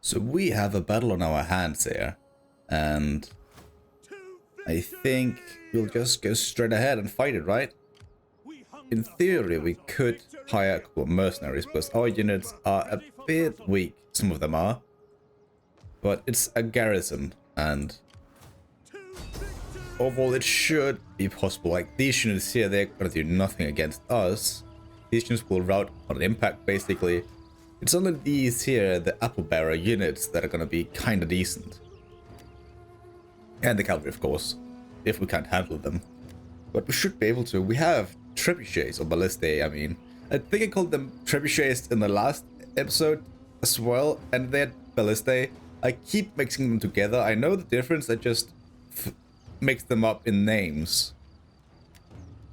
So we have a battle on our hands here, and I think we'll just go straight ahead and fight it, right? In theory, we could hire a couple of mercenaries, because our units are a bit weak, some of them are. But it's a garrison, and overall it should be possible. Like, these units here, they're gonna do nothing against us. These units will rout on impact, basically. It's only these here, the apple bearer units, that are gonna be kinda decent. And the cavalry, of course, if we can't handle them. But we should be able to. We have trebuchets, or ballistae, I mean. I think I called them trebuchets in the last episode as well, and they're ballistae. I keep mixing them together. I know the difference, I just mix them up in names.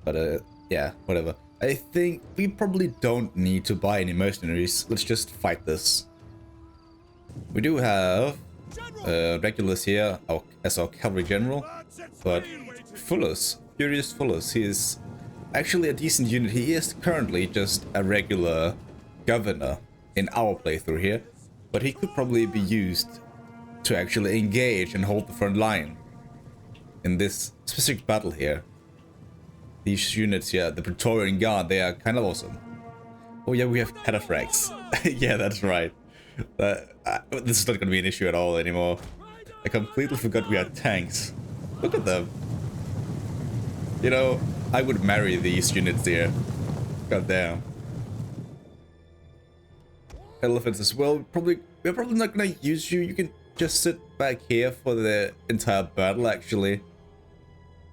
But yeah, whatever. I think we probably don't need to buy any mercenaries. Let's just fight this. We do have Regulus here as our cavalry general, but Fullus, Furious Fullus, he is actually a decent unit. He is currently just a regular governor in our playthrough here, but he could probably be used to actually engage and hold the front line in this specific battle here. These units here, the Praetorian Guard, they are kind of awesome. Oh yeah, we have cataphracts. Yeah, that's right. This is not going to be an issue at all anymore. I completely forgot we had tanks. Look at them. You know, I would marry these units here. God damn. Elephants as well. We're probably not going to use you. You can just sit back here for the entire battle, actually.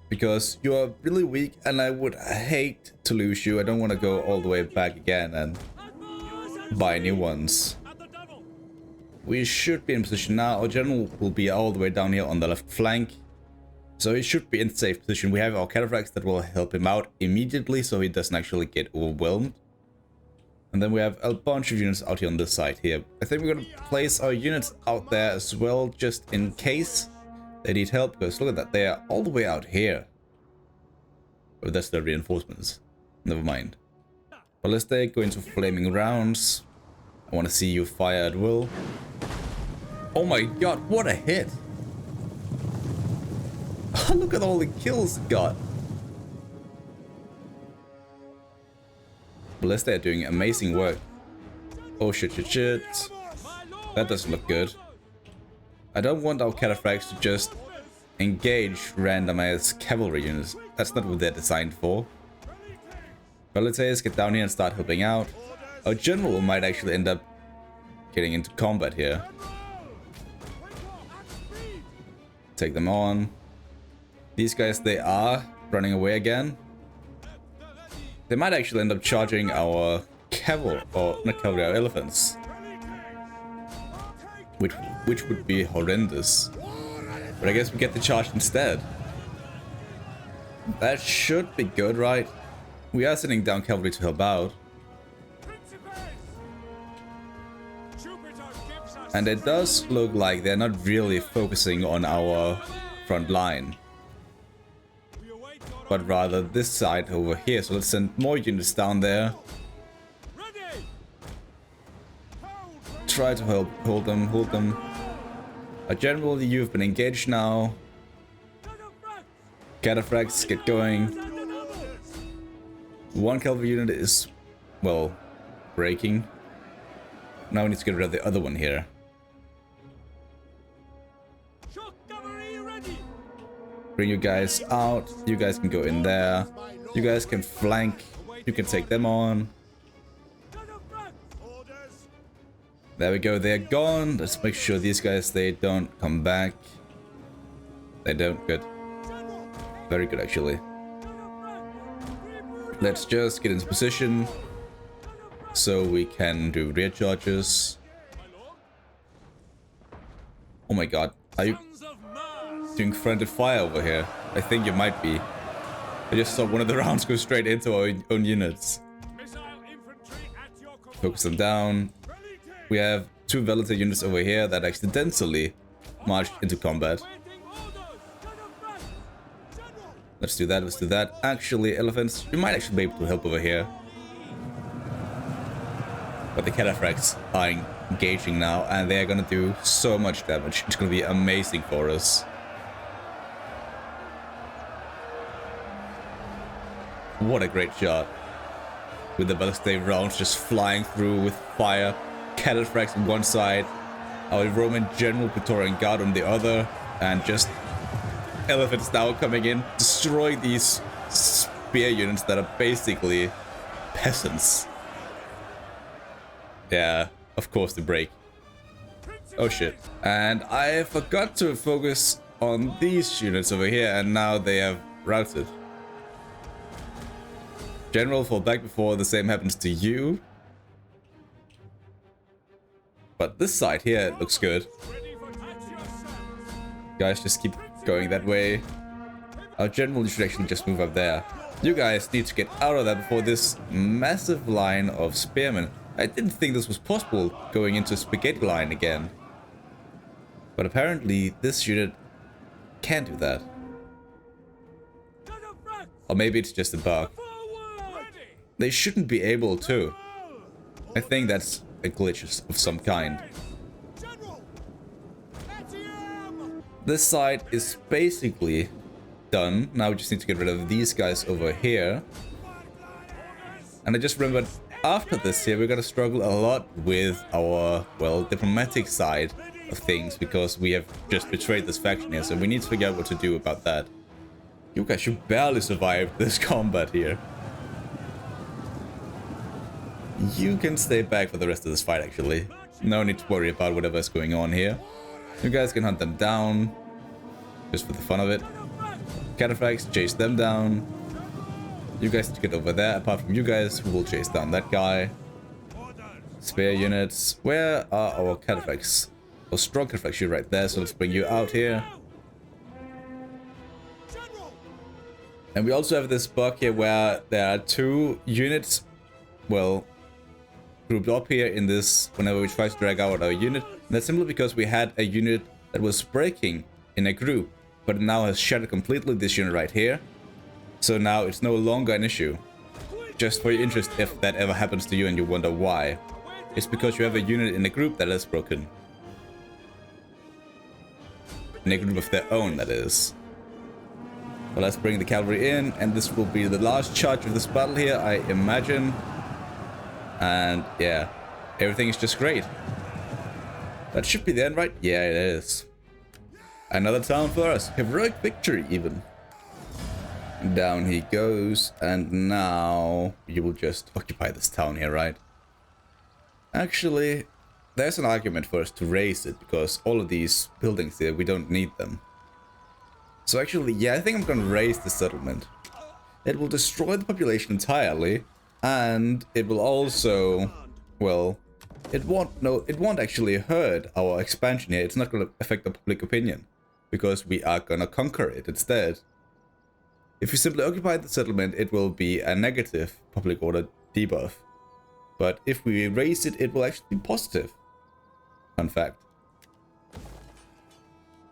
Because you are really weak, and I would hate to lose you. I don't want to go all the way back again and buy new ones. We should be in position now. Our general will be all the way down here on the left flank. So he should be in safe position. We have our cataphracts that will help him out immediately, so he doesn't actually get overwhelmed. And then we have a bunch of units out here on this side here. I think we're going to place our units out there as well, just in case they need help, because look at that, they are all the way out here. Oh, that's the reinforcements. Never mind. Ballistae, go into flaming rounds. I want to see you fire at will. Oh my god, what a hit! Look at all the kills it got. Ballistae are doing amazing work. Oh shit. That doesn't look good. I don't want our cataphracts to just engage random ass cavalry units. That's not what they're designed for. Ballistae, get down here and start helping out. Our general might actually end up getting into combat here. Take them on. These guys, they are running away again. They might actually end up charging our cavalry, or not cavalry, our elephants. Which would be horrendous. But I guess we get the charge instead. That should be good, right? We are sending down cavalry to help out. And it does look like they're not really focusing on our front line, but rather this side over here. So let's send more units down there. Try to help hold them. General, you've been engaged now. Cataphracts, get going. One cavalry unit is, well, breaking. Now we need to get rid of the other one here. Bring you guys out. You guys can go in there. You guys can flank. You can take them on. There we go, they're gone. Let's make sure these guys, they don't come back. They don't, good. Very good, actually. Let's just get into position so we can do rear charges. Oh my god, are you doing friendly fire over here? I think you might be. I just saw one of the rounds go straight into our own units. Focus them down. We have two Veleta units over here that accidentally marched into combat. Let's do that. Actually, elephants, you might actually be able to help over here. But the cataphracts are engaging now, and they're gonna do so much damage. It's gonna be amazing for us. What a great shot. With the ballistic rounds just flying through with fire. Cataphracts on one side, our Roman General Praetorian Guard on the other, and just elephants now coming in, destroying these spear units that are basically peasants. Yeah, of course they break. Oh shit. And I forgot to focus on these units over here, and now they have routed. General, fall back before the same happens to you. But this side here looks good. Guys, just keep going that way. Our general should actually just move up there. You guys need to get out of there before this massive line of spearmen. I didn't think this was possible going into a spaghetti line again. But apparently this unit can do that. Or maybe it's just a bug. They shouldn't be able to. I think that's a glitch of some kind. This side is basically done. Now we just need to get rid of these guys over here. And I just remembered after this here, we're gonna struggle a lot with our, well, diplomatic side of things because we have just betrayed this faction here. So we need to figure out what to do about that. You guys should barely survive this combat here. You can stay back for the rest of this fight, actually. No need to worry about whatever's going on here. You guys can hunt them down, just for the fun of it. Cataphracts, chase them down. You guys need to get over there, apart from you guys, who will chase down that guy. Spare units. Where are our cataphracts? Oh, strong cataphracts, you're right there, so let's bring you out here. And we also have this bug here where there are two units, well, grouped up here in this whenever we try to drag out our unit. And that's simply because we had a unit that was breaking in a group, but it now has shattered completely, this unit right here. So now it's no longer an issue. Just for your interest, if that ever happens to you and you wonder why, it's because you have a unit in a group that is broken. In a group of their own, that is. Well, let's bring the cavalry in, and this will be the last charge of this battle here, I imagine. And yeah, everything is just great. That should be the end, right? Yeah, it is. Another town for us. Heroic victory, even. Down he goes, and now you will just occupy this town here, right? Actually, there's an argument for us to raise it, because all of these buildings here, we don't need them. So actually, yeah, I think I'm gonna raise the settlement. It will destroy the population entirely, and it will also, well, it won't actually hurt our expansion here. It's not gonna affect the public opinion, because we are gonna conquer it instead. If we simply occupy the settlement, it will be a negative public order debuff. But if we raise it, it will actually be positive. Fun fact.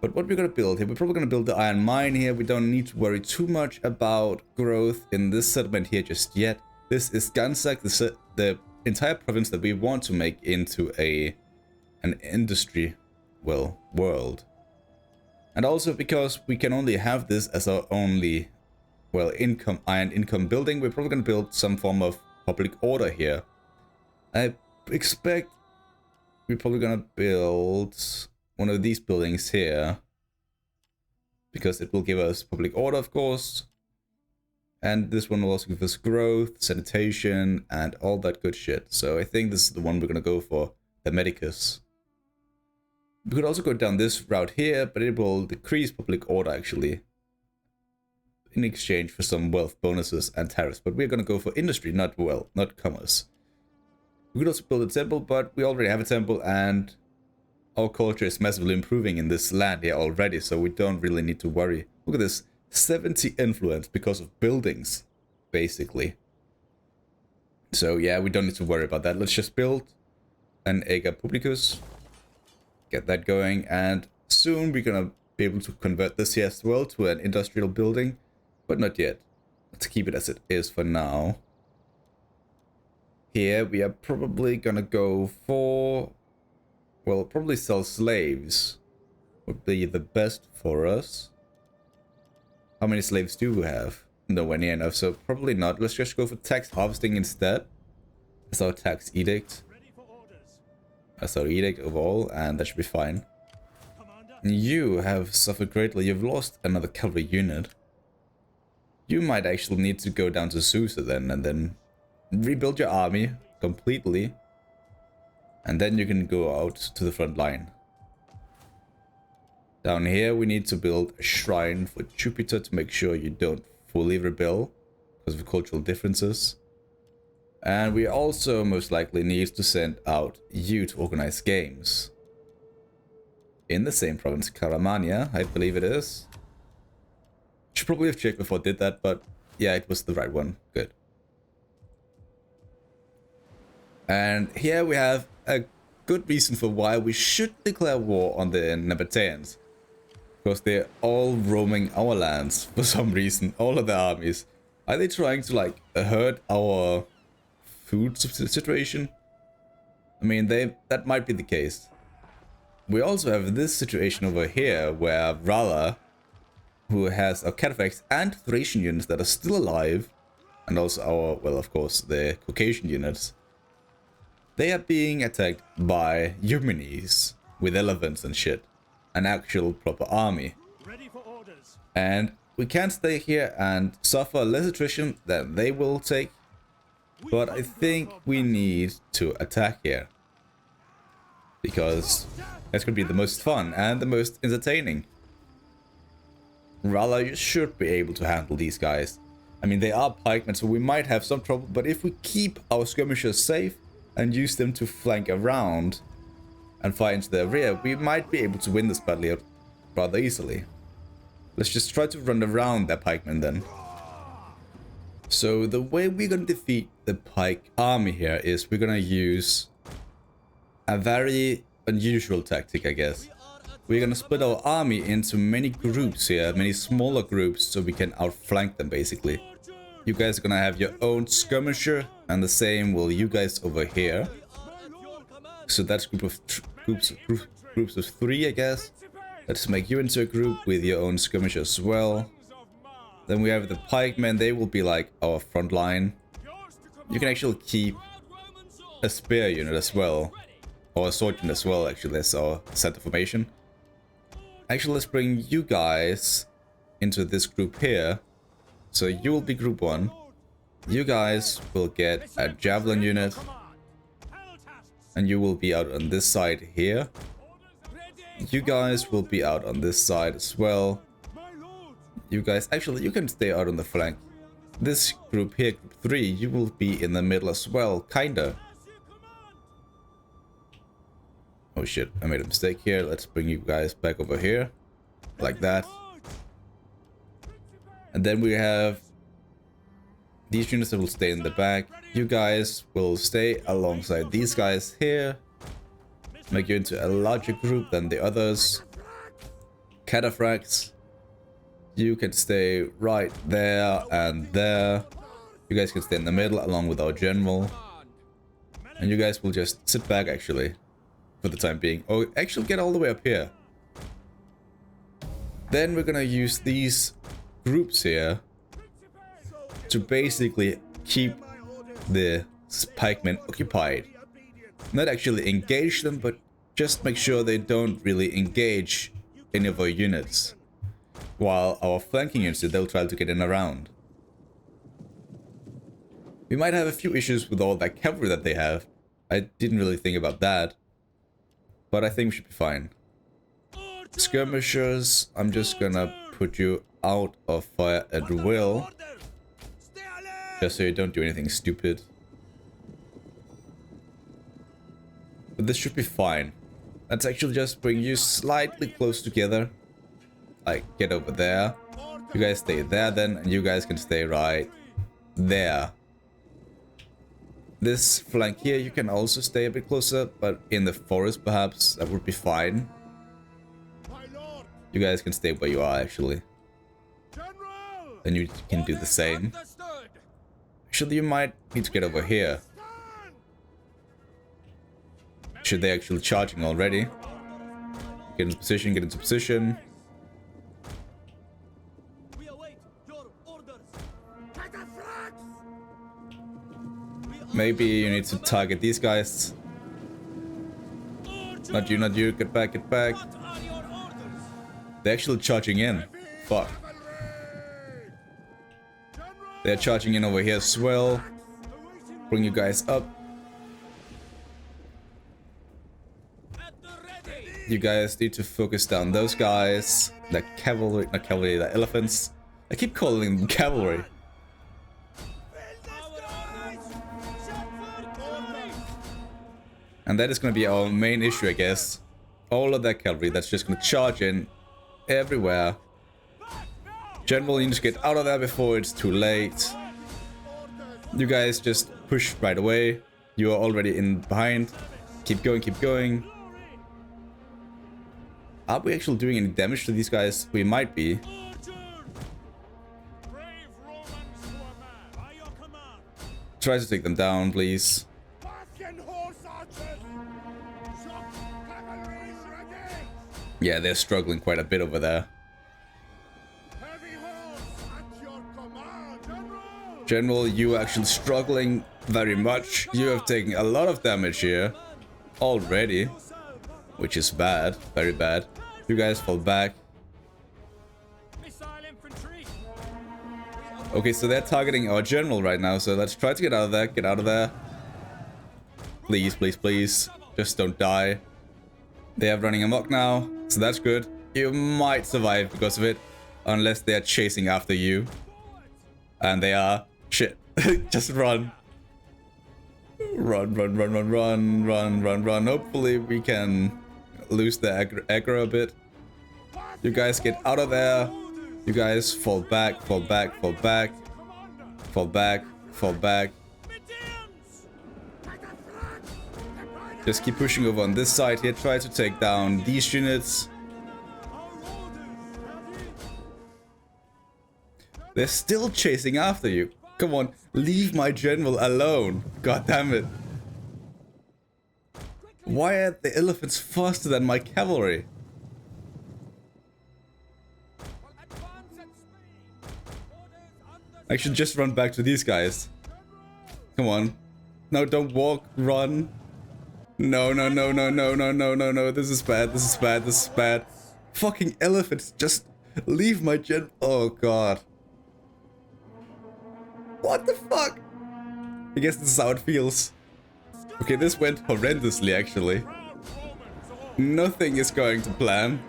But what we're going to build here, we're probably going to build the iron mine here. We don't need to worry too much about growth in this settlement here just yet. This is Gansak, the entire province that we want to make into an industry, well, world. And also because we can only have this as our only, well, iron income building, we're probably going to build some form of public order here. I expect we're probably going to build one of these buildings here, because it will give us public order, of course, and this one will also give us growth, sanitation, and all that good shit. So I think this is the one we're gonna go for, the Medicus. We could also go down this route here, but it will decrease public order actually, in exchange for some wealth bonuses and tariffs. But we're gonna go for industry, not commerce. We could also build a temple, but we already have a temple, and our culture is massively improving in this land here already, so we don't really need to worry. Look at this, 70 influence because of buildings, basically. So yeah, we don't need to worry about that. Let's just build an Ega Publicus, get that going, and soon we're gonna be able to convert this here as well to an industrial building, but not yet. Let's keep it as it is for now. here, we are probably gonna go for... Well, probably sell slaves would be the best for us. How many slaves do we have? Nowhere near enough, so probably not. Let's just go for tax harvesting instead. That's our tax edict. That's our edict of all, and that should be fine. You have suffered greatly. You've lost another cavalry unit. You might actually need to go down to Susa then, and then rebuild your army completely. And then you can go out to the front line. Down here we need to build a shrine for Jupiter to make sure you don't fully rebel because of cultural differences. And we also most likely need to send out you to organize games. In the same province, Karamania, I believe it is. Should probably have checked before I did that, but yeah, it was the right one. Good. And here we have a good reason for why we should declare war on the Nabateans. Because they're all roaming our lands for some reason. All of the armies. Are they trying to like hurt our food situation? I mean, that might be the case. We also have this situation over here where Rala, who has our Cataphax and Thracian units that are still alive, and also our, well, of course, the Caucasian units, they are being attacked by Eumenes with elephants and shit. An actual proper army. Ready for orders. And we can't stay here and suffer less attrition than they will take. But I think we need to attack here. Because that's going to be the most fun and the most entertaining. Rala, you should be able to handle these guys. I mean, they are pikemen, so we might have some trouble. But if we keep our skirmishers safe and use them to flank around and fire into their rear, we might be able to win this battle rather easily. Let's just try to run around their pikemen then. So the way we're going to defeat the pike army here is we're going to use a very unusual tactic, I guess. We're going to split our army into many groups here, many smaller groups, so we can outflank them basically. You guys are going to have your own skirmisher, and the same will you guys over here. So that's groups of 3, I guess. Let's make you into a group with your own skirmish as well. Then we have the pikemen. They will be like our front line. You can actually keep a spear unit as well, or a sword unit as well. Actually, that's our center formation. Actually, let's bring you guys into this group here. So you will be group 1. You guys will get a javelin unit. And you will be out on this side here. You guys will be out on this side as well. You guys, actually, you can stay out on the flank. This group here, group 3, you will be in the middle as well, kinda. Oh shit, I made a mistake here. Let's bring you guys back over here. Like that. And then we have these units that will stay in the back. You guys will stay alongside these guys here. Make you into a larger group than the others. Cataphracts. You can stay right there and there. You guys can stay in the middle along with our general. And you guys will just sit back actually. For the time being. Or actually get all the way up here. Then we're gonna use these groups here to basically keep the pikemen occupied. Not actually engage them, but just make sure they don't really engage any of our units. While our flanking units, they'll try to get in around. We might have a few issues with all that cavalry that they have. I didn't really think about that. But I think we should be fine. Skirmishers, I'm just gonna put you out of fire at will. Just so you don't do anything stupid. But this should be fine. Let's actually just bring you slightly close together. Like, get over there. You guys stay there then, and you guys can stay right there. This flank here, you can also stay a bit closer, but in the forest perhaps, that would be fine. You guys can stay where you are actually. Then you can do the same. Actually, you might need to get over here. Shit, they're actually charging already. Get into position, get into position. Maybe you need to target these guys. Not you, not you. Get back, get back. They're actually charging in. Fuck. They're charging in over here as well. Bring you guys up. You guys need to focus down those guys. The cavalry, not cavalry, the elephants. I keep calling them cavalry. And that is going to be our main issue, I guess. All of that cavalry that's just going to charge in everywhere. General, you need to get out of there before it's too late. You guys just push right away. You are already in behind. Keep going, keep going. Are we actually doing any damage to these guys? We might be. Try to take them down, please. Yeah, they're struggling quite a bit over there. General, you are actually struggling very much. You have taken a lot of damage here already, which is bad, very bad. You guys fall back. Okay, so they're targeting our general right now, so let's try to get out of there. Get out of there. Please, please, please. Just don't die. They are running amok now, so that's good. You might survive because of it, unless they are chasing after you. And they are. Shit. Just run. Run, run, run, run, run, run, run, run. Hopefully we can lose the aggro a bit. You guys get out of there. You guys fall back, fall back, fall back. Fall back, fall back. Just keep pushing over on this side here. Try to take down these units. They're still chasing after you. Come on, leave my general alone. God damn it. Why are the elephants faster than my cavalry? I should just run back to these guys. Come on. No, don't walk, run. No, no, no, no, no, no, no, no, no. This is bad, this is bad, this is bad. Fucking elephants, just leave my gen. Oh god. What the fuck? I guess this is how it feels. Okay, this went horrendously actually. Nothing is going to plan.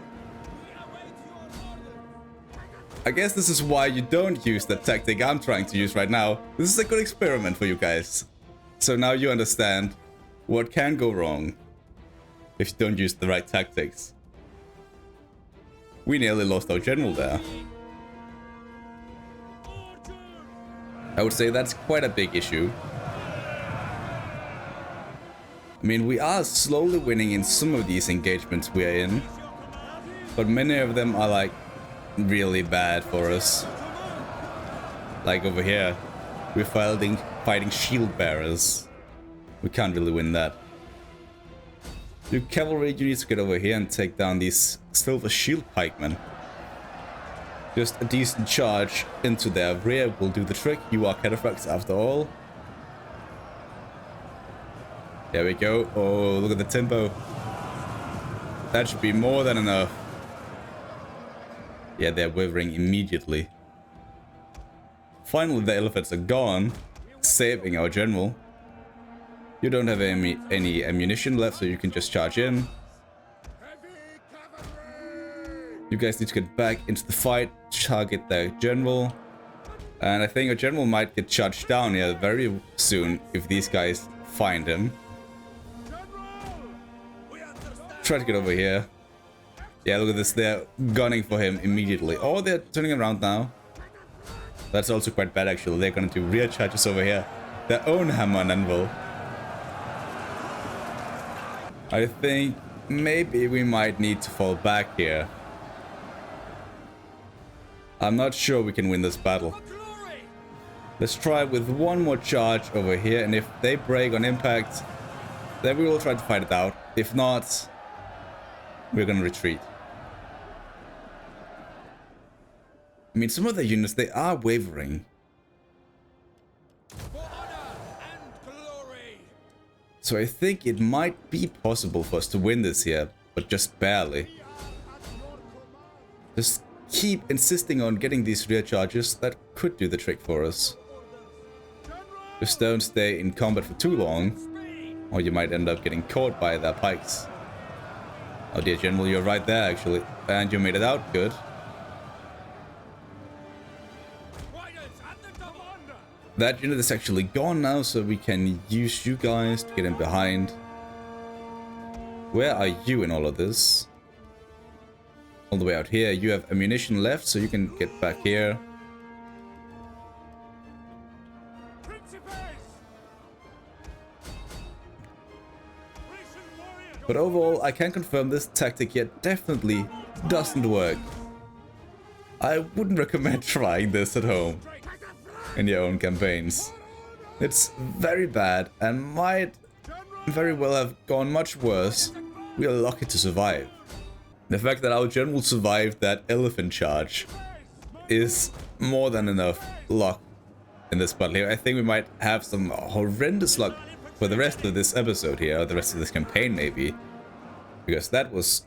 I guess this is why you don't use the tactic I'm trying to use right now. This is a good experiment for you guys. So now you understand what can go wrong if you don't use the right tactics. We nearly lost our general there. I would say that's quite a big issue. I mean, we are slowly winning in some of these engagements we are in, but many of them are like really bad for us. Like over here, we're fighting shield bearers. We can't really win that. You cavalry, you need to get over here and take down these silver shield pikemen. Just a decent charge into their rear will do the trick. You are cataphracts after all. There we go. Oh, look at the tempo. That should be more than enough. Yeah, they're wavering immediately. Finally, the elephants are gone, saving our general. You don't have any ammunition left, so you can just charge in. You guys need to get back into the fight, target the general. And I think our general might get charged down here very soon if these guys find him. Try to get over here. Yeah, look at this, they're gunning for him immediately. Oh, they're turning around now. That's also quite bad actually. They're gonna do rear charges over here. Their own hammer and anvil. I think maybe we might need to fall back here. I'm not sure we can win this battle. Let's try with one more charge over here, and if they break on impact, Then we will try to fight it out. If not, we're gonna retreat. I mean, some of the units, they are wavering. So I think it might be possible for us to win this here, but just barely. Just keep insisting on getting these rear charges. That could do the trick for us. Just don't stay in combat for too long, or you might end up getting caught by their pikes. Oh dear, General, you're right there actually. And you made it out, good. That unit is actually gone now, so we can use you guys to get in behind. Where are you in all of this? All the way out here. You have ammunition left, so you can get back here. But overall, I can confirm this tactic here definitely doesn't work. I wouldn't recommend trying this at home in your own campaigns. It's very bad and might very well have gone much worse. We are lucky to survive. The fact that our general survived that elephant charge is more than enough luck in this battle here. I think we might have some horrendous luck for the rest of this episode here, or the rest of this campaign maybe. Because that was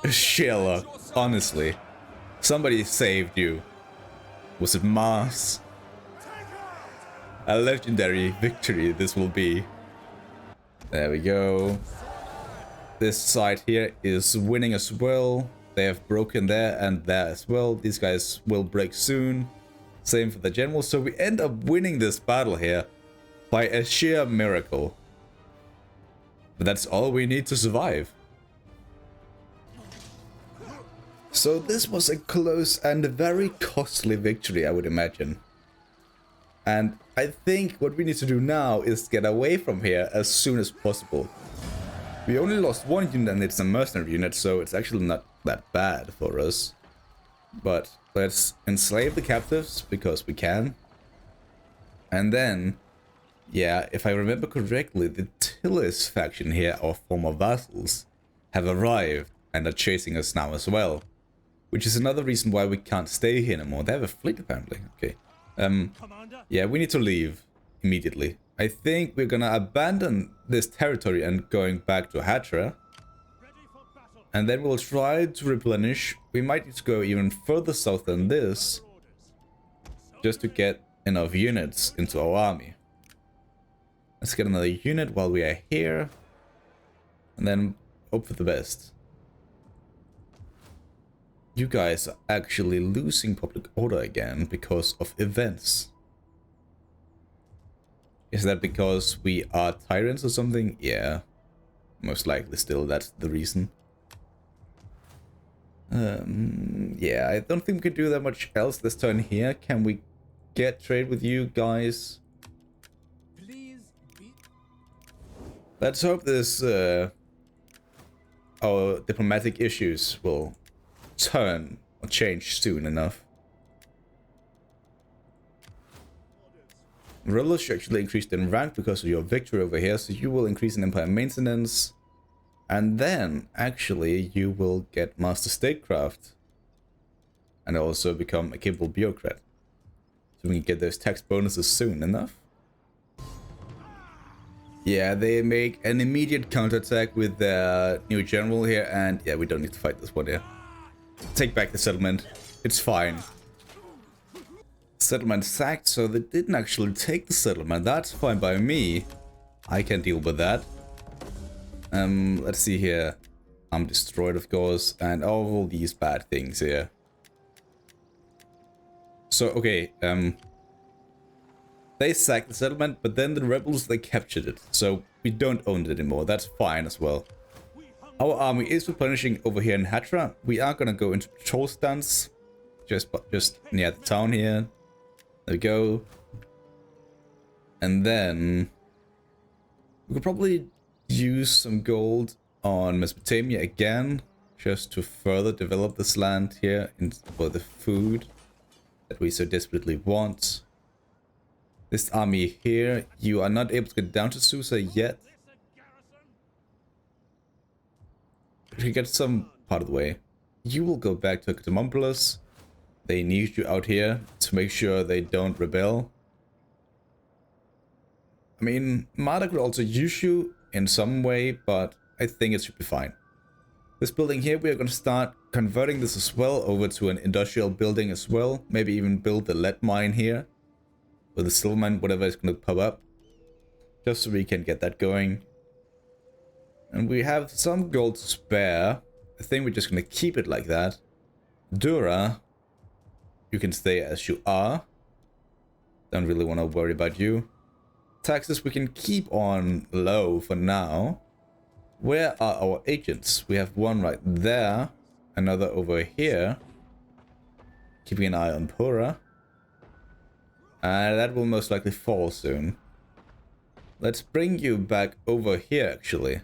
sheer luck, honestly. Somebody saved you. Was it Mars? A legendary victory this will be. There we go. This side here is winning as well. They have broken there and there as well. These guys will break soon. Same for the general. So we end up winning this battle here by a sheer miracle. But that's all we need to survive. So this was a close and very costly victory, I would imagine. And I think what we need to do now is get away from here as soon as possible. We only lost one unit and it's a mercenary unit, so it's actually not that bad for us. But let's enslave the captives, because we can. And then, yeah, if I remember correctly, the Tillis faction here, our former vassals, have arrived and are chasing us now as well. Which is another reason why we can't stay here anymore. They have a fleet apparently, okay. Yeah, we need to leave immediately. I think we're gonna abandon this territory and going back to Hatra. And then we'll try to replenish. We might need to go even further south than this, just to get enough units into our army. Let's get another unit while we are here, and then hope for the best. You guys are actually losing public order again because of events. Is that because we are tyrants or something? Yeah, most likely still that's the reason. Yeah, I don't think we can do that much else this turn here. Can we get trade with you guys? Let's hope this our diplomatic issues will turn or change soon enough. Rebels actually increased in rank because of your victory over here, so you will increase in empire maintenance. And then, actually, you will get Master Statecraft. And also become a capable bureaucrat. So we can get those tax bonuses soon enough. Yeah, they make an immediate counterattack with their new general here. And yeah, we don't need to fight this one here. Take back the settlement. It's fine. Settlement sacked, so they didn't actually take the settlement. That's fine by me. I can deal with that. Let's see here. I'm destroyed, of course, and all these bad things here. So, okay, they sacked the settlement, but then the rebels, they captured it. So, we don't own it anymore. That's fine as well. Our army is replenishing over here in Hatra. We are gonna go into patrol stance, just near the town here. There we go. And then we could probably use some gold on Mesopotamia again, just to further develop this land here for the food that we so desperately want. This army here, you are not able to get down to Susa yet. We get some part of the way. You will go back to Modlist. They need you out here to make sure they don't rebel. I mean, Mada could also use you in some way, but I think it should be fine. This building here, we are going to start converting this as well over to an industrial building as well. Maybe even build the lead mine here. Or the silver mine, whatever is going to pop up. Just so we can get that going. And we have some gold to spare. I think we're just going to keep it like that. Dura, you can stay as you are. Don't really want to worry about you. Taxes we can keep on low for now. Where are our agents? We have one right there. Another over here. Keeping an eye on Pura. And that will most likely fall soon. Let's bring you back over here, actually.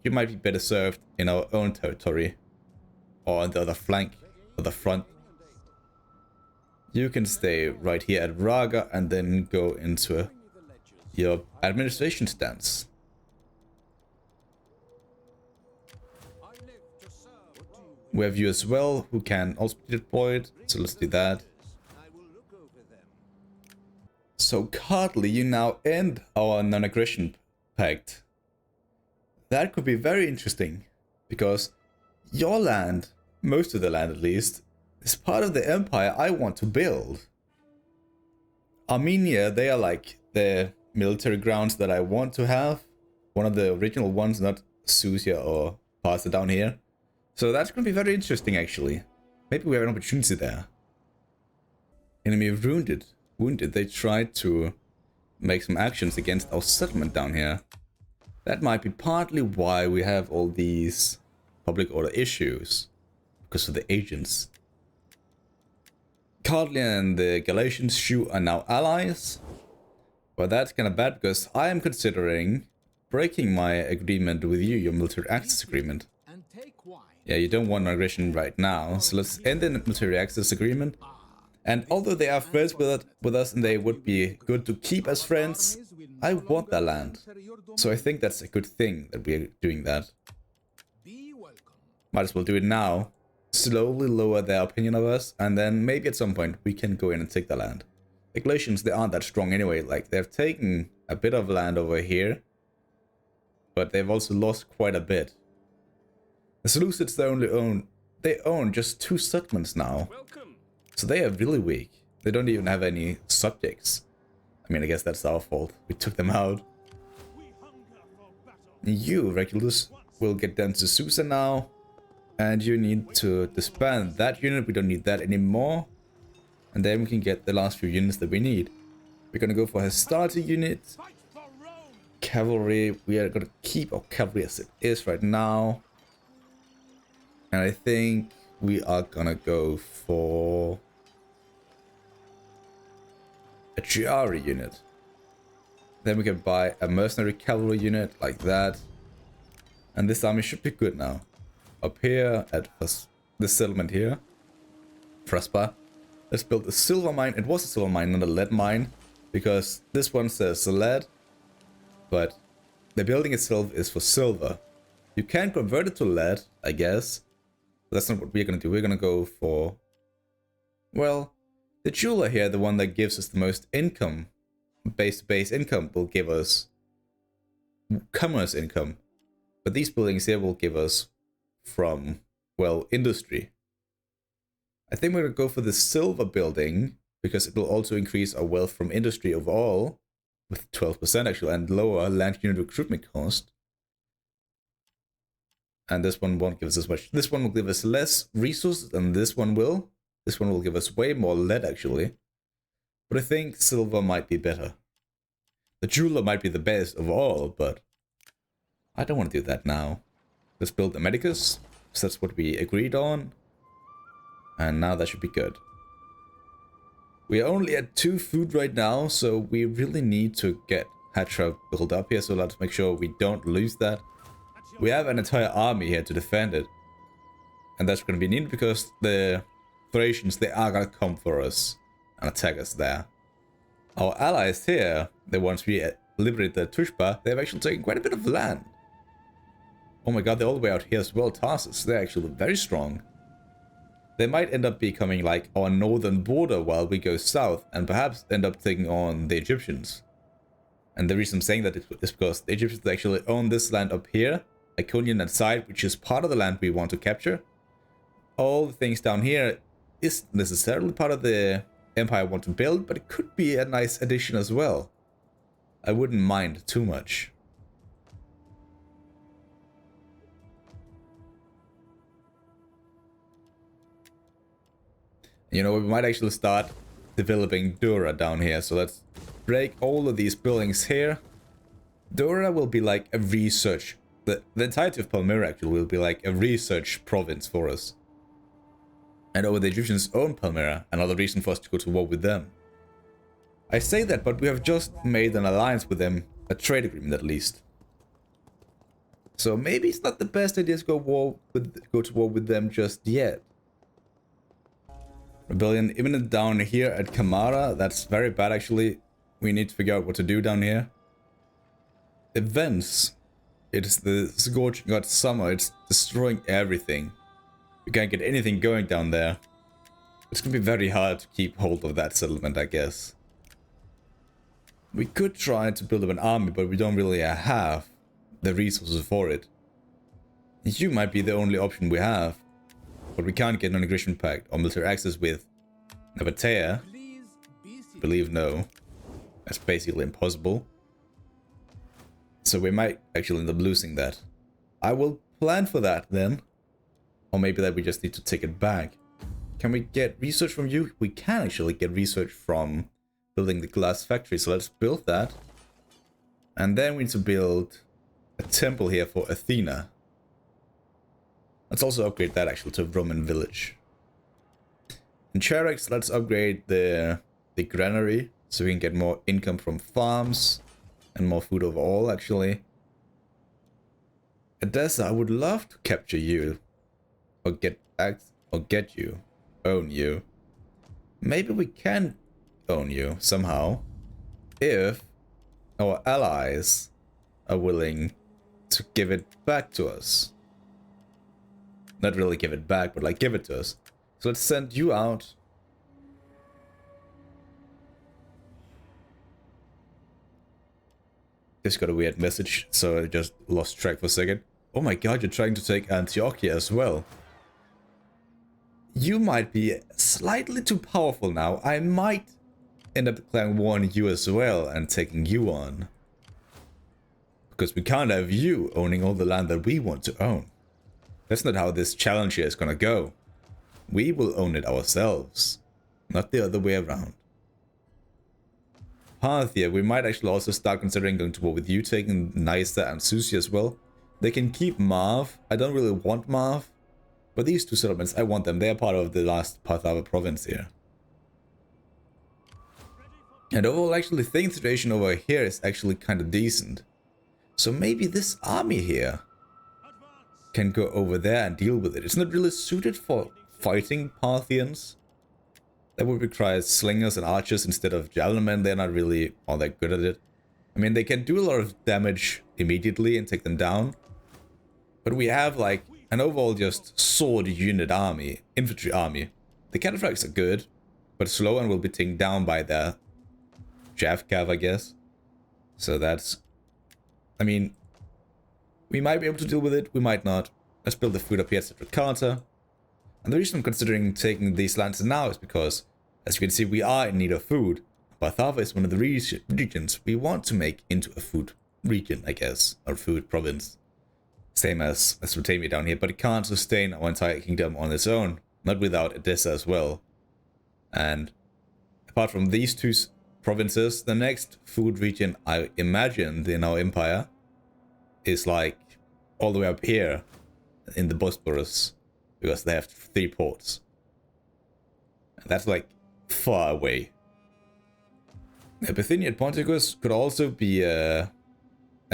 You might be better served in our own territory. Or on the other flank. Or the front. You can stay right here at Raga and then go into your administration stance. We have you as well, who can also be deployed, so let's do that. So currently you now end our non-aggression pact. That could be very interesting, because your land, most of the land at least, is part of the empire I want to build. Armenia, they are like the military grounds that I want to have. One of the original ones, not Susia or Parsa down here. So that's going to be very interesting, actually. Maybe we have an opportunity there. Enemy wounded. They tried to make some actions against our settlement down here. That might be partly why we have all these public order issues. Because of the agents. Kartlia and the Galatians Shu are now allies. But that's kind of bad because I am considering breaking my agreement with you, your military access agreement. Yeah, you don't want aggression right now, so let's end the military access agreement. And although they are friends with us and they would be good to keep as friends, I want that land. So I think that's a good thing that we are doing that. Might as well do it now. Slowly lower their opinion of us, and then maybe at some point we can go in and take the land. The Galatians, they aren't that strong anyway. Like, they've taken a bit of land over here, but they've also lost quite a bit. The Seleucids, they own just 2 settlements now. So they are really weak. They don't even have any subjects. I mean, I guess that's our fault. We took them out. You, Regulus, will get down to Susa now. And you need to disband that unit. We don't need that anymore. And then we can get the last few units that we need. We're going to go for a starter unit. Cavalry. We are going to keep our cavalry as it is right now. And I think we are gonna go for a Chiari unit. Then we can buy a mercenary cavalry unit like that. And this army should be good now. Up here at this settlement here. Fraspa. Let's build a silver mine. It was a silver mine, not a lead mine. Because this one says lead. But the building itself is for silver. You can convert it to lead, I guess. That's not what we're going to do. We're going to go for, well, the jeweler here, the one that gives us the most income, base income, will give us commerce income. But these buildings here will give us from, well, industry. I think we're going to go for the silver building because it will also increase our wealth from industry overall with 12% actually and lower land unit recruitment cost. And this one won't give us as much. This one will give us less resources than this one will. This one will give us way more lead, actually. But I think silver might be better. The jeweler might be the best of all, but I don't want to do that now. Let's build the Medicus. So that's what we agreed on. And now that should be good. We are only at 2 food right now, so we really need to get Hatra built up here. So let's make sure we don't lose that. We have an entire army here to defend it. And that's going to be needed because the Thracians, they are going to come for us and attack us there. Our allies here, the ones we liberated the Tushpa, they've actually taken quite a bit of land. Oh my god, they're all the way out here as well. Tarsus, they're actually very strong. They might end up becoming like our northern border while we go south, and perhaps end up taking on the Egyptians. And the reason I'm saying that is because the Egyptians actually own this land up here, Iconian and side, which is part of the land we want to capture. All the things down here isn't necessarily part of the empire I want to build, but it could be a nice addition as well. I wouldn't mind too much. You know, we might actually start developing Dura down here. So let's break all of these buildings here. Dura will be like a research. The entirety of Palmyra actually will be like a research province for us. And over the Egyptians own Palmyra, another reason for us to go to war with them. I say that, but we have just made an alliance with them, a trade agreement at least. So maybe it's not the best idea to go to war with them just yet. Rebellion imminent down here at Kamara. That's very bad actually. We need to figure out what to do down here. Events. It's the scorching hot summer. It's destroying everything. We can't get anything going down there. It's gonna be very hard to keep hold of that settlement, I guess. We could try to build up an army, but we don't really have the resources for it. You might be the only option we have. But we can't get an aggression pact or military access with Nabatea. Believe no. That's basically impossible. So we might actually end up losing that. I will plan for that then. Or maybe that we just need to take it back. Can we get research from you? We can actually get research from building the glass factory. So let's build that. And then we need to build a temple here for Athena. Let's also upgrade that actually to a Roman village. In Cherex, let's upgrade the granary so we can get more income from farms and more food overall actually. Edessa, I would love to capture you or get you, own you. Maybe we can own you somehow if our allies are willing to give it back to us. Not really give it back, but like give it to us. So let's send you out. Just got a weird message, so I just lost track for a second. Oh my god, you're trying to take Antiochia as well. You might be slightly too powerful now. I might end up declaring war on you as well and taking you on. Because we can't have you owning all the land that we want to own. That's not how this challenge here is gonna go. We will own it ourselves, not the other way around. Parthia, we might actually also start considering going to war with you, taking Nysa and Susi as well. They can keep Marv. I don't really want Marv, but these two settlements, I want them. They are part of the last Parthava province here. And overall, actually, the thing situation over here is actually kind of decent. So maybe this army here can go over there and deal with it. It's not really suited for fighting Parthians. That would require slingers and archers instead of javelin. They're not really all that good at it. I mean, they can do a lot of damage immediately and take them down. But we have like an overall just sword unit army, infantry army. The cataphracts are good, but slow and will be taken down by their Javcav, I guess. So that's... I mean... we might be able to deal with it, we might not. Let's build the food up here at Carter. And the reason I'm considering taking these lands now is because, as you can see, we are in need of food. Parthava is one of the regions we want to make into a food region, I guess, or food province. Same as Mesopotamia down here, but it can't sustain our entire kingdom on its own, not without Edessa as well. And apart from these two provinces, the next food region I imagined in our empire is like all the way up here in the Bosporus, because they have 3 ports. And that's like far away. Bithynia and Ponticus could also be a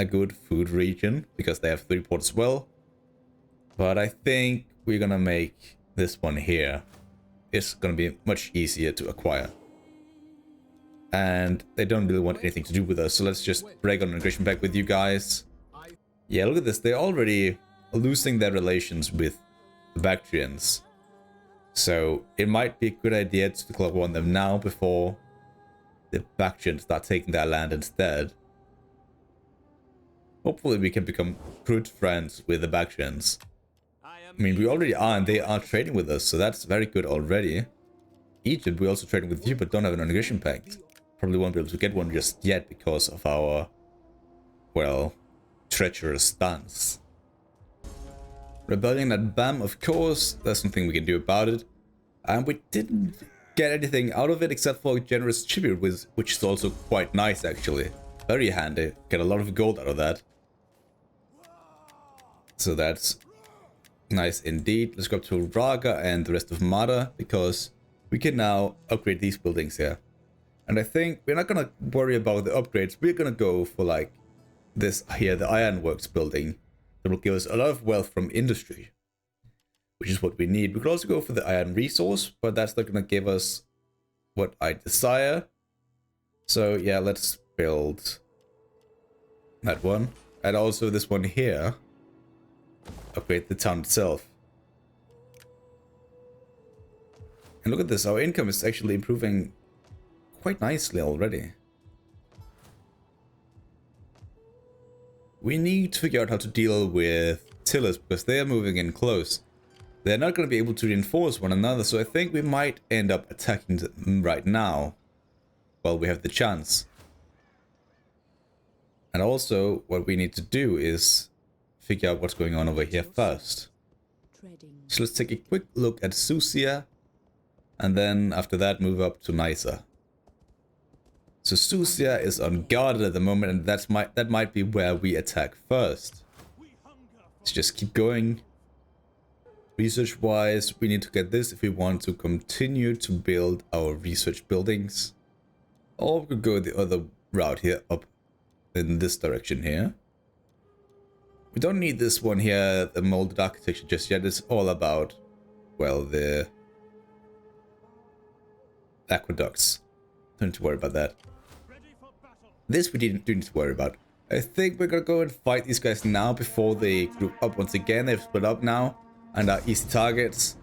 good food region because they have 3 ports as well. But I think we're gonna make this one here. It's gonna be much easier to acquire. And they don't really want anything to do with us, so let's just break on an aggression pact with you guys. Yeah, look at this. They're already losing their relations with the Bactrians. So it might be a good idea to declare war on them now before the Bactrians start taking their land instead. Hopefully we can become good friends with the Bactrians. I mean, we already are, and they are trading with us, so that's very good already. Egypt, we're also trading with you, but don't have an integration pact. Probably won't be able to get one just yet because of our, well, treacherous stance. Rebellion at BAM, of course, there's nothing we can do about it. And we didn't get anything out of it except for a generous tribute, which is also quite nice actually. Very handy, get a lot of gold out of that. So that's nice indeed. Let's go up to Raga and the rest of Mada, because we can now upgrade these buildings here. And I think we're not gonna worry about the upgrades. We're gonna go for like this here, the ironworks building. That will give us a lot of wealth from industry, which is what we need. We could also go for the iron resource, but that's not gonna give us what I desire. So yeah, let's build that one. And also this one here. Upgrade the town itself. And look at this, our income is actually improving quite nicely already. We need to figure out how to deal with tillers because they are moving in close. They're not going to be able to reinforce one another, so I think we might end up attacking them right now while we have the chance. And also, what we need to do is figure out what's going on over here first. So let's take a quick look at Susia, and then after that move up to Nysa. So Susia is unguarded at the moment, and that might be where we attack first. Let's just keep going. Research wise, we need to get this if we want to continue to build our research buildings. Or we could go the other route here, up in this direction here. We don't need this one here, the molded architecture, just yet. It's all about, well, the aqueducts. Don't need to worry about that. This we do need to worry about. I think we're gonna go and fight these guys now before they group up once again. They've split up now and are easy targets.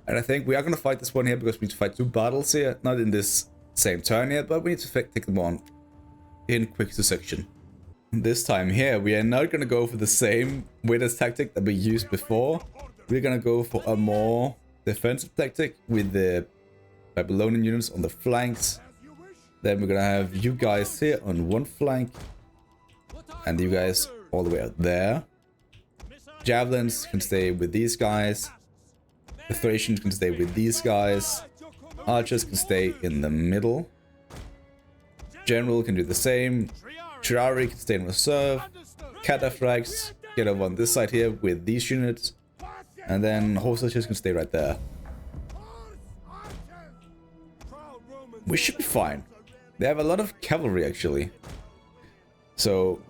And I think we are gonna fight this one here because we need to fight two battles here. Not in this same turn yet, but we need to take them on in quick succession. This time here, we are not gonna go for the same winners tactic that we used before. We're gonna go for a more defensive tactic with the Babylonian units on the flanks. Then we're gonna have you guys here on one flank, and you guys all the way out there. Javelins can stay with these guys. The Thracians can stay with these guys. Archers can stay in the middle. General can do the same. Triari can stay in reserve. Cataphracts get over on this side here with these units. And then horse archers can stay right there. We should be fine. They have a lot of cavalry actually. So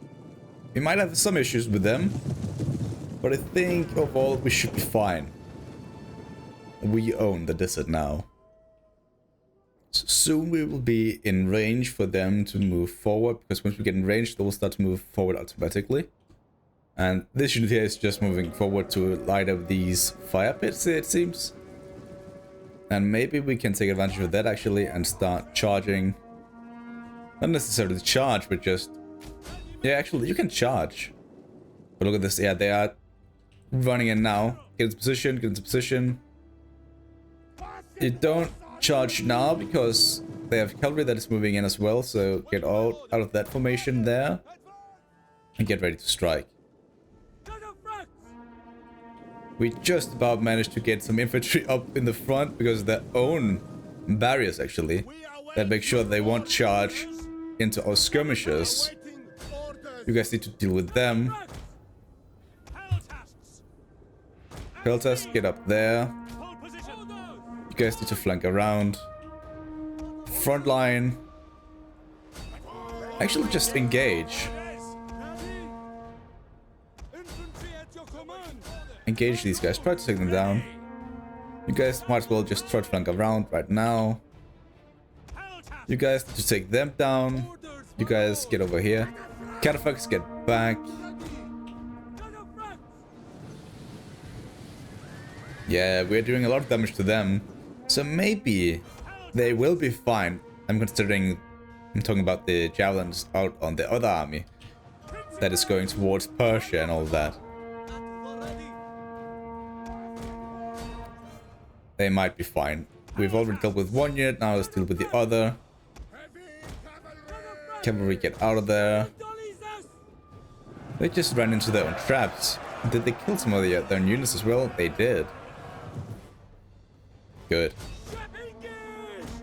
we might have some issues with them. But I think overall we should be fine. We own the desert now. So soon we will be in range for them to move forward, because once we get in range, they will start to move forward automatically. And this unit here is just moving forward to light up these fire pits here, it seems. And maybe we can take advantage of that actually and start charging. Not necessarily charge, but just... yeah, actually, you can charge. But look at this. Yeah, they are running in now. Get into position, get into position. You don't charge now because they have cavalry that is moving in as well, so get out of that formation there and get ready to strike. We just about managed to get some infantry up in the front because of their own barriers actually that make sure they won't charge into our skirmishers. You guys need to deal with them. Peltas, get up there. You guys need to flank around. Front line. Actually, just engage. Engage these guys. Try to take them down. You guys might as well just try to flank around right now. You guys need to take them down. You guys get over here. Cataphracts, get back. Yeah, we're doing a lot of damage to them. So maybe they will be fine. I'm talking about the javelins out on the other army that is going towards Persia and all that. They might be fine. We've already dealt with one unit, now let's deal with the other. Cavalry, get out of there. They just ran into their own traps. Did they kill some of their own units as well? They did. Good.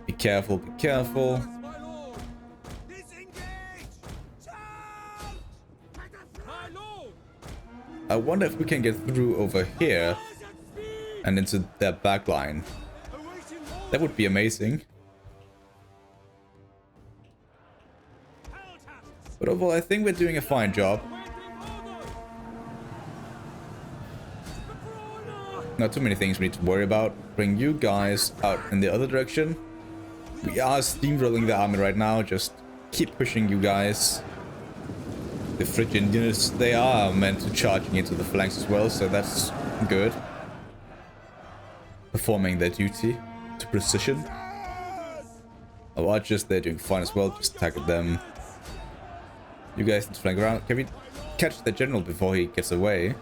Be careful, be careful. I wonder if we can get through over here and into their back line. That would be amazing. But overall, I think we're doing a fine job. Not too many things we need to worry about. Bring you guys out in the other direction. We are steamrolling the army right now. Just keep pushing you guys. The Phrygian units, they are meant to charging into the flanks as well, so that's good. Performing their duty to precision. Our archers, they're doing fine as well. Just target them. You guys need to flank around. Can we catch the general before he gets away?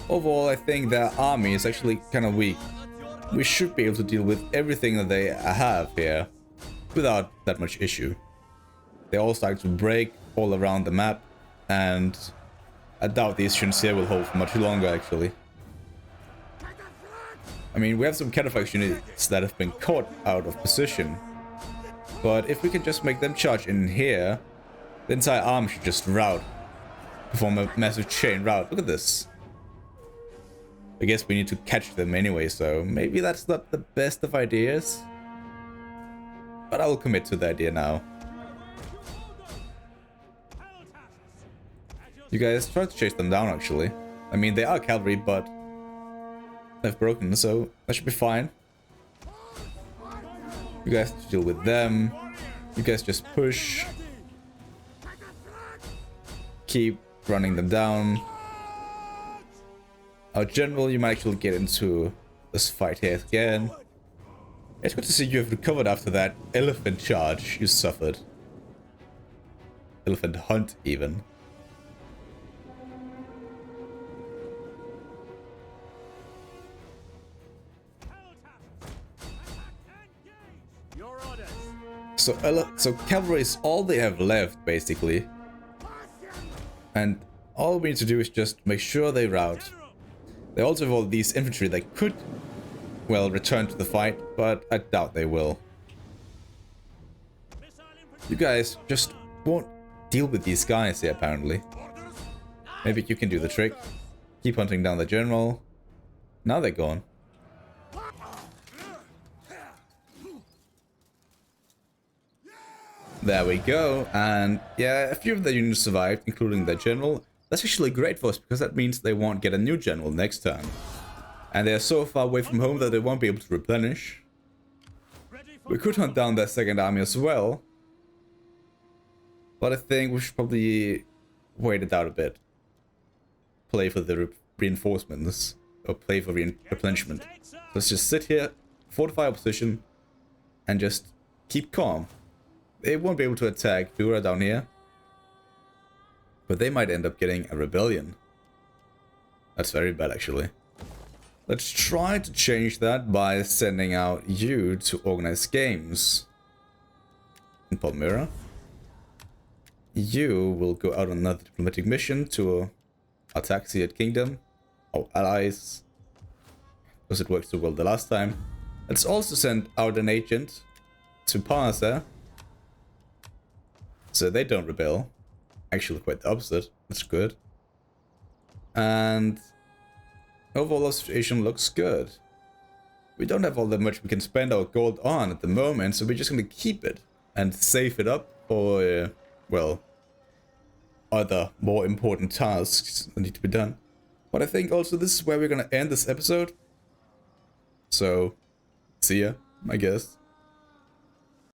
Overall, I think their army is actually kind of weak. We should be able to deal with everything that they have here without that much issue. They all start to break all around the map, and I doubt these units here will hold for much longer actually. I mean, we have some cataphact units that have been caught out of position, but if we can just make them charge in here, the entire army should just rout. Perform a massive chain rout. Look at this. I guess we need to catch them anyway, so maybe that's not the best of ideas. But I will commit to the idea now. You guys try to chase them down actually. I mean, they are cavalry, but they've broken, so that should be fine. You guys deal with them. You guys just push. Keep running them down. Our general, you might actually get into this fight here again. It's good to see you have recovered after that elephant charge you suffered. Elephant hunt, even. So cavalry is all they have left, basically. And all we need to do is just make sure they rout. They also have all these infantry that could, well, return to the fight, but I doubt they will. You guys just won't deal with these guys here, apparently. Maybe you can do the trick. Keep hunting down the general. Now they're gone. There we go, and yeah, a few of the units survived, including the general. That's actually great for us, because that means they won't get a new general next turn. And they're so far away from home that they won't be able to replenish. We could hunt down their second army as well. But I think we should probably wait it out a bit. Play for the reinforcements, or play for replenishment. Let's just sit here, fortify our position, and just keep calm. They won't be able to attack Dura down here. But they might end up getting a rebellion. That's very bad, actually. Let's try to change that by sending out you to organize games. In Palmyra. You will go out on another diplomatic mission to attack Seat Kingdom. Our allies. Because it worked so well the last time. Let's also send out an agent to Persia. So they don't rebel. Actually quite the opposite. That's good. And overall the situation looks good. We don't have all that much we can spend our gold on at the moment, so we're just going to keep it and save it up for, well, other more important tasks that need to be done. But I think also this is where we're going to end this episode. So, see ya, I guess.